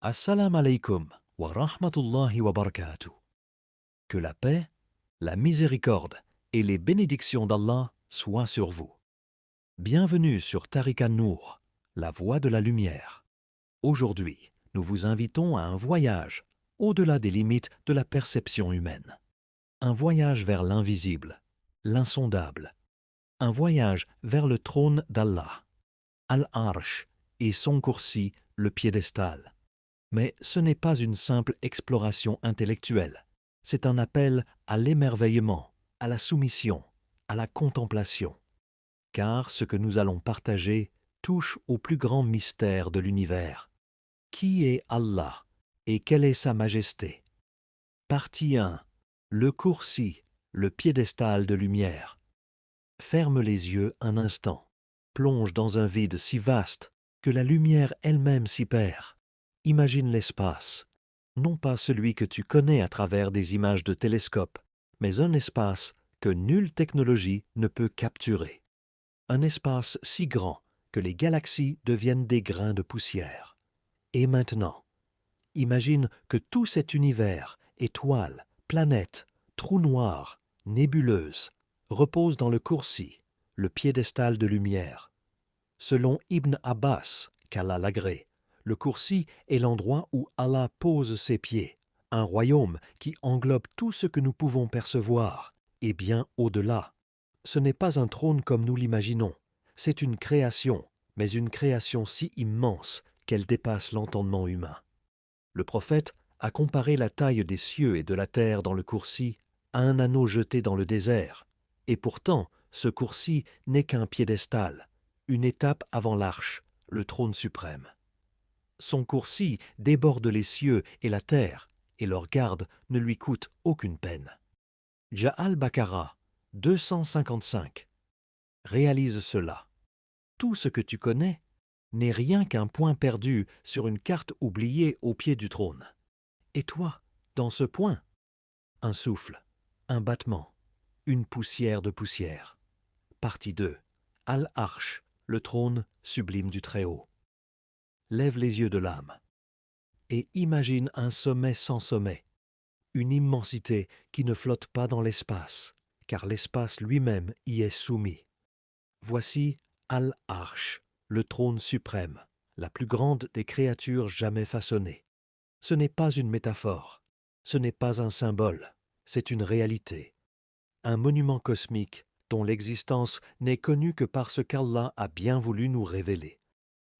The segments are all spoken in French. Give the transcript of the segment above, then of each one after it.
Assalamu alaikum wa rahmatullahi wa barakatuh. Que la paix, la miséricorde et les bénédictions d'Allah soient sur vous. Bienvenue sur Tariq an-Nour, la voie de la lumière. Aujourd'hui, nous vous invitons à un voyage au-delà des limites de la perception humaine. Un voyage vers l'invisible, l'insondable. Un voyage vers le trône d'Allah, Al-Arsh, et son coursi, le piédestal. Mais ce n'est pas une simple exploration intellectuelle. C'est un appel à l'émerveillement, à la soumission, à la contemplation. Car ce que nous allons partager touche au plus grand mystère de l'univers. Qui est Allah et quelle est sa majesté? Partie 1. Le coursi, le piédestal de lumière. Ferme les yeux un instant. Plonge dans un vide si vaste que la lumière elle-même s'y perd. Imagine l'espace, non pas celui que tu connais à travers des images de télescope, mais un espace que nulle technologie ne peut capturer. Un espace si grand que les galaxies deviennent des grains de poussière. Et maintenant, imagine que tout cet univers, étoiles, planètes, trous noirs, nébuleuses, repose dans le coursi, le piédestal de lumière. Selon Ibn Abbas, qu'Allah l'agrée, le coursi est l'endroit où Allah pose ses pieds, un royaume qui englobe tout ce que nous pouvons percevoir, et bien au-delà. Ce n'est pas un trône comme nous l'imaginons, c'est une création, mais une création si immense qu'elle dépasse l'entendement humain. Le prophète a comparé la taille des cieux et de la terre dans le coursi à un anneau jeté dans le désert, et pourtant ce coursi n'est qu'un piédestal, une étape avant l'arche, le trône suprême. Son coursi déborde les cieux et la terre, et leur garde ne lui coûte aucune peine. Ja'al Bakara, 255. Réalise cela. Tout ce que tu connais n'est rien qu'un point perdu sur une carte oubliée au pied du trône. Et toi, dans ce point, un souffle, un battement, une poussière de poussière. Partie 2. Al-Arsh, le trône sublime du Très-Haut. Lève les yeux de l'âme et imagine un sommet sans sommet, une immensité qui ne flotte pas dans l'espace, car l'espace lui-même y est soumis. Voici Al-Arsh, le trône suprême, la plus grande des créatures jamais façonnées. Ce n'est pas une métaphore, ce n'est pas un symbole, c'est une réalité, un monument cosmique dont l'existence n'est connue que par ce qu'Allah a bien voulu nous révéler.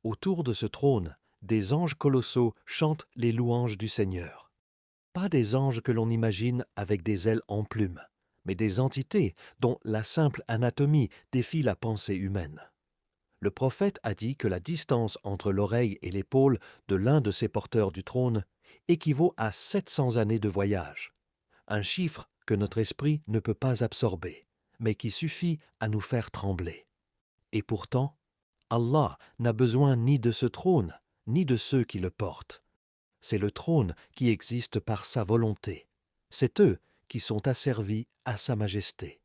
Autour de ce trône, des anges colossaux chantent les louanges du Seigneur. Pas des anges que l'on imagine avec des ailes en plumes, mais des entités dont la simple anatomie défie la pensée humaine. Le prophète a dit que la distance entre l'oreille et l'épaule de l'un de ces porteurs du trône équivaut à 700 années de voyage, un chiffre que notre esprit ne peut pas absorber, mais qui suffit à nous faire trembler. Et pourtant, Allah n'a besoin ni de ce trône, ni de ceux qui le portent. C'est le trône qui existe par sa volonté. C'est eux qui sont asservis à sa majesté.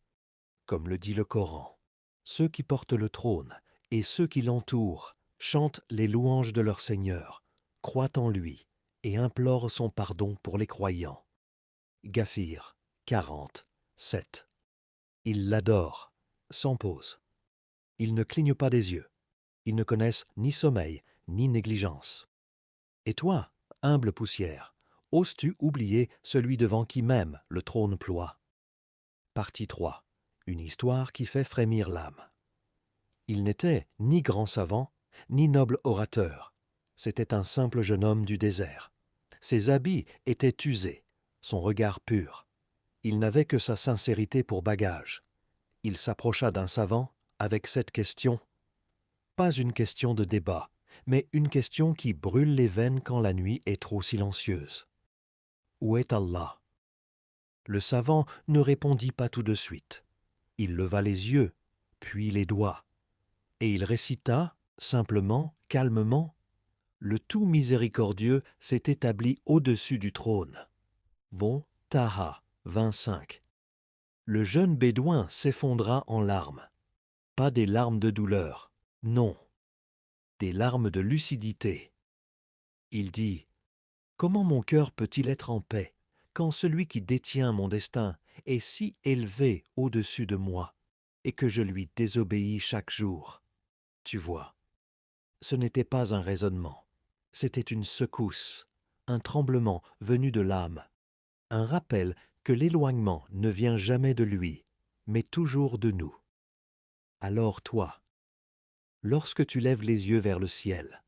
Comme le dit le Coran, ceux qui portent le trône et ceux qui l'entourent chantent les louanges de leur Seigneur, croient en lui et implorent son pardon pour les croyants. Ghafir 40, 7. Ils l'adorent, sans pause. Ils ne clignent pas des yeux. Ils ne connaissent ni sommeil, ni négligence. Et toi, humble poussière, oses-tu oublier celui devant qui même le trône ploie? Partie 3. Une histoire qui fait frémir l'âme. Il n'était ni grand savant, ni noble orateur. C'était un simple jeune homme du désert. Ses habits étaient usés, son regard pur. Il n'avait que sa sincérité pour bagage. Il s'approcha d'un savant avec cette question. Pas une question de débat, mais une question qui brûle les veines quand la nuit est trop silencieuse. Où est Allah? Le savant ne répondit pas tout de suite. Il leva les yeux, puis les doigts, et il récita, simplement, calmement, le tout miséricordieux s'est établi au-dessus du trône. Von Taha, 25. Le jeune bédouin s'effondra en larmes. Pas des larmes de douleur, non. Des larmes de lucidité. Il dit Comment mon cœur peut-il être en paix quand celui qui détient mon destin est si élevé au-dessus de moi et que je lui désobéis chaque jour? Tu vois, ce n'était pas un raisonnement, c'était une secousse, un tremblement venu de l'âme, un rappel que l'éloignement ne vient jamais de lui, mais toujours de nous. Alors toi, lorsque tu lèves les yeux vers le ciel,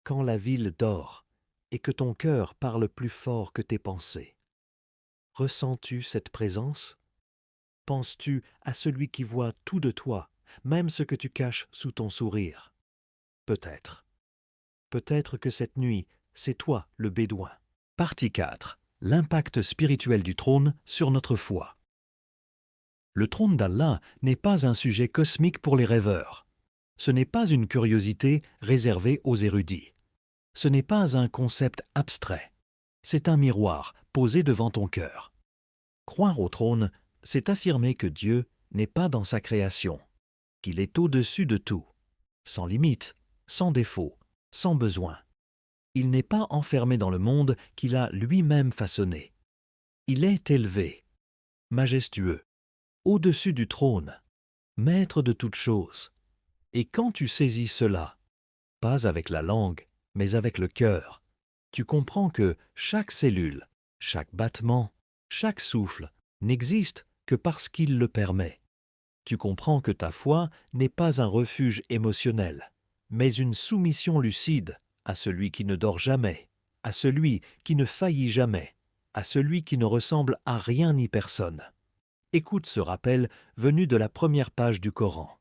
quand la ville dort et que ton cœur parle plus fort que tes pensées, ressens-tu cette présence? Penses-tu à celui qui voit tout de toi, même ce que tu caches sous ton sourire? Peut-être. Peut-être que cette nuit, c'est toi le bédouin. Partie 4. L'impact spirituel du trône sur notre foi. Le trône d'Allah n'est pas un sujet cosmique pour les rêveurs. Ce n'est pas une curiosité réservée aux érudits. Ce n'est pas un concept abstrait. C'est un miroir posé devant ton cœur. Croire au trône, c'est affirmer que Dieu n'est pas dans sa création, qu'il est au-dessus de tout, sans limite, sans défaut, sans besoin. Il n'est pas enfermé dans le monde qu'il a lui-même façonné. Il est élevé, majestueux, au-dessus du trône, maître de toutes choses. Et quand tu saisis cela, pas avec la langue, mais avec le cœur, tu comprends que chaque cellule, chaque battement, chaque souffle n'existe que parce qu'il le permet. Tu comprends que ta foi n'est pas un refuge émotionnel, mais une soumission lucide à celui qui ne dort jamais, à celui qui ne faillit jamais, à celui qui ne ressemble à rien ni personne. Écoute ce rappel venu de la première page du Coran.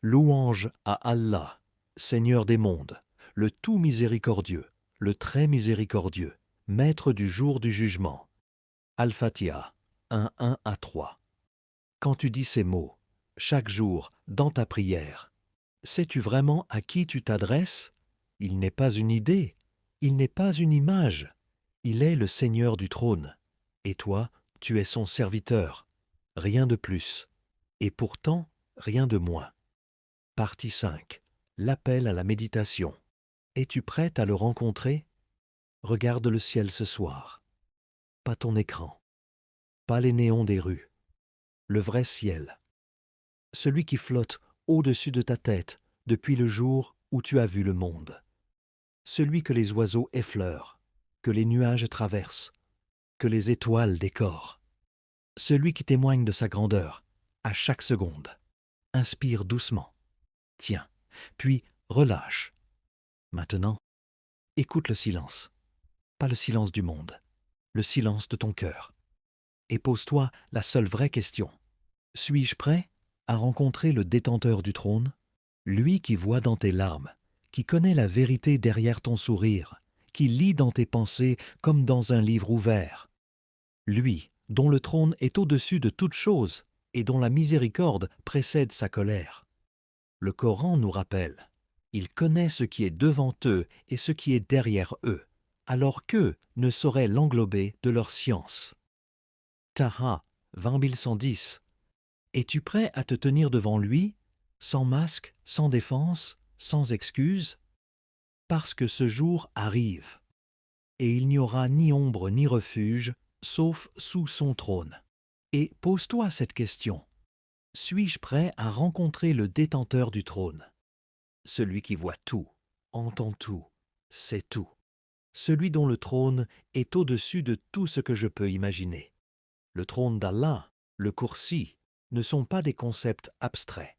Louange à Allah, Seigneur des mondes, le tout miséricordieux, le très miséricordieux, maître du jour du jugement. Al-Fatiha 1 à 3. Quand tu dis ces mots, chaque jour, dans ta prière, sais-tu vraiment à qui tu t'adresses? Il n'est pas une idée, il n'est pas une image, il est le Seigneur du trône. Et toi, tu es son serviteur, rien de plus, et pourtant rien de moins. Partie 5. L'appel à la méditation. Es-tu prête à le rencontrer? Regarde le ciel ce soir. Pas ton écran, pas les néons des rues, le vrai ciel. Celui qui flotte au-dessus de ta tête depuis le jour où tu as vu le monde. Celui que les oiseaux effleurent, que les nuages traversent, que les étoiles décorent. Celui qui témoigne de sa grandeur à chaque seconde. Inspire doucement. Tiens, puis relâche. Maintenant, écoute le silence. Pas le silence du monde, le silence de ton cœur. Et pose-toi la seule vraie question. Suis-je prêt à rencontrer le détenteur du trône, lui qui voit dans tes larmes, qui connaît la vérité derrière ton sourire, qui lit dans tes pensées comme dans un livre ouvert, lui dont le trône est au-dessus de toute chose et dont la miséricorde précède sa colère. Le Coran nous rappelle, il connaît ce qui est devant eux et ce qui est derrière eux, alors qu'eux ne sauraient l'englober de leur science. Taha 20110. Es-tu prêt à te tenir devant lui, sans masque, sans défense, sans excuse? Parce que ce jour arrive, et il n'y aura ni ombre ni refuge, sauf sous son trône. Et pose-toi cette question. Suis-je prêt à rencontrer le détenteur du trône? Celui qui voit tout, entend tout, sait tout. Celui dont le trône est au-dessus de tout ce que je peux imaginer. Le trône d'Allah, le Kursi, ne sont pas des concepts abstraits.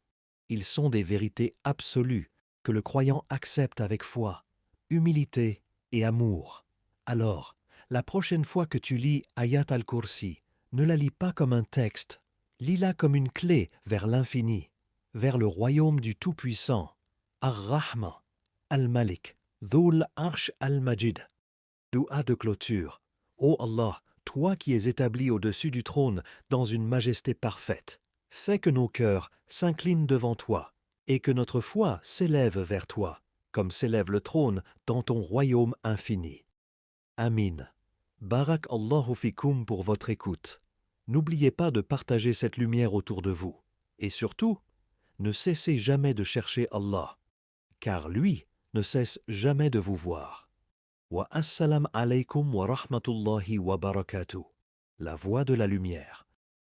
Ils sont des vérités absolues que le croyant accepte avec foi, humilité et amour. Alors, la prochaine fois que tu lis Ayat al-Kursi, ne la lis pas comme un texte, lis-la comme une clé vers l'infini, vers le royaume du Tout-Puissant, Ar-Rahman, Al-Malik, Dhul Arsh al-Majid. Doua de clôture. Ô Allah, toi qui es établi au-dessus du trône dans une majesté parfaite, fais que nos cœurs s'inclinent devant toi et que notre foi s'élève vers toi, comme s'élève le trône dans ton royaume infini. Amin. Barak Allahu fikum pour votre écoute. N'oubliez pas de partager cette lumière autour de vous. Et surtout, ne cessez jamais de chercher Allah, car lui ne cesse jamais de vous voir. wa assalam alaykum wa rahmatullahi wa barakatuh. La voix de la lumière.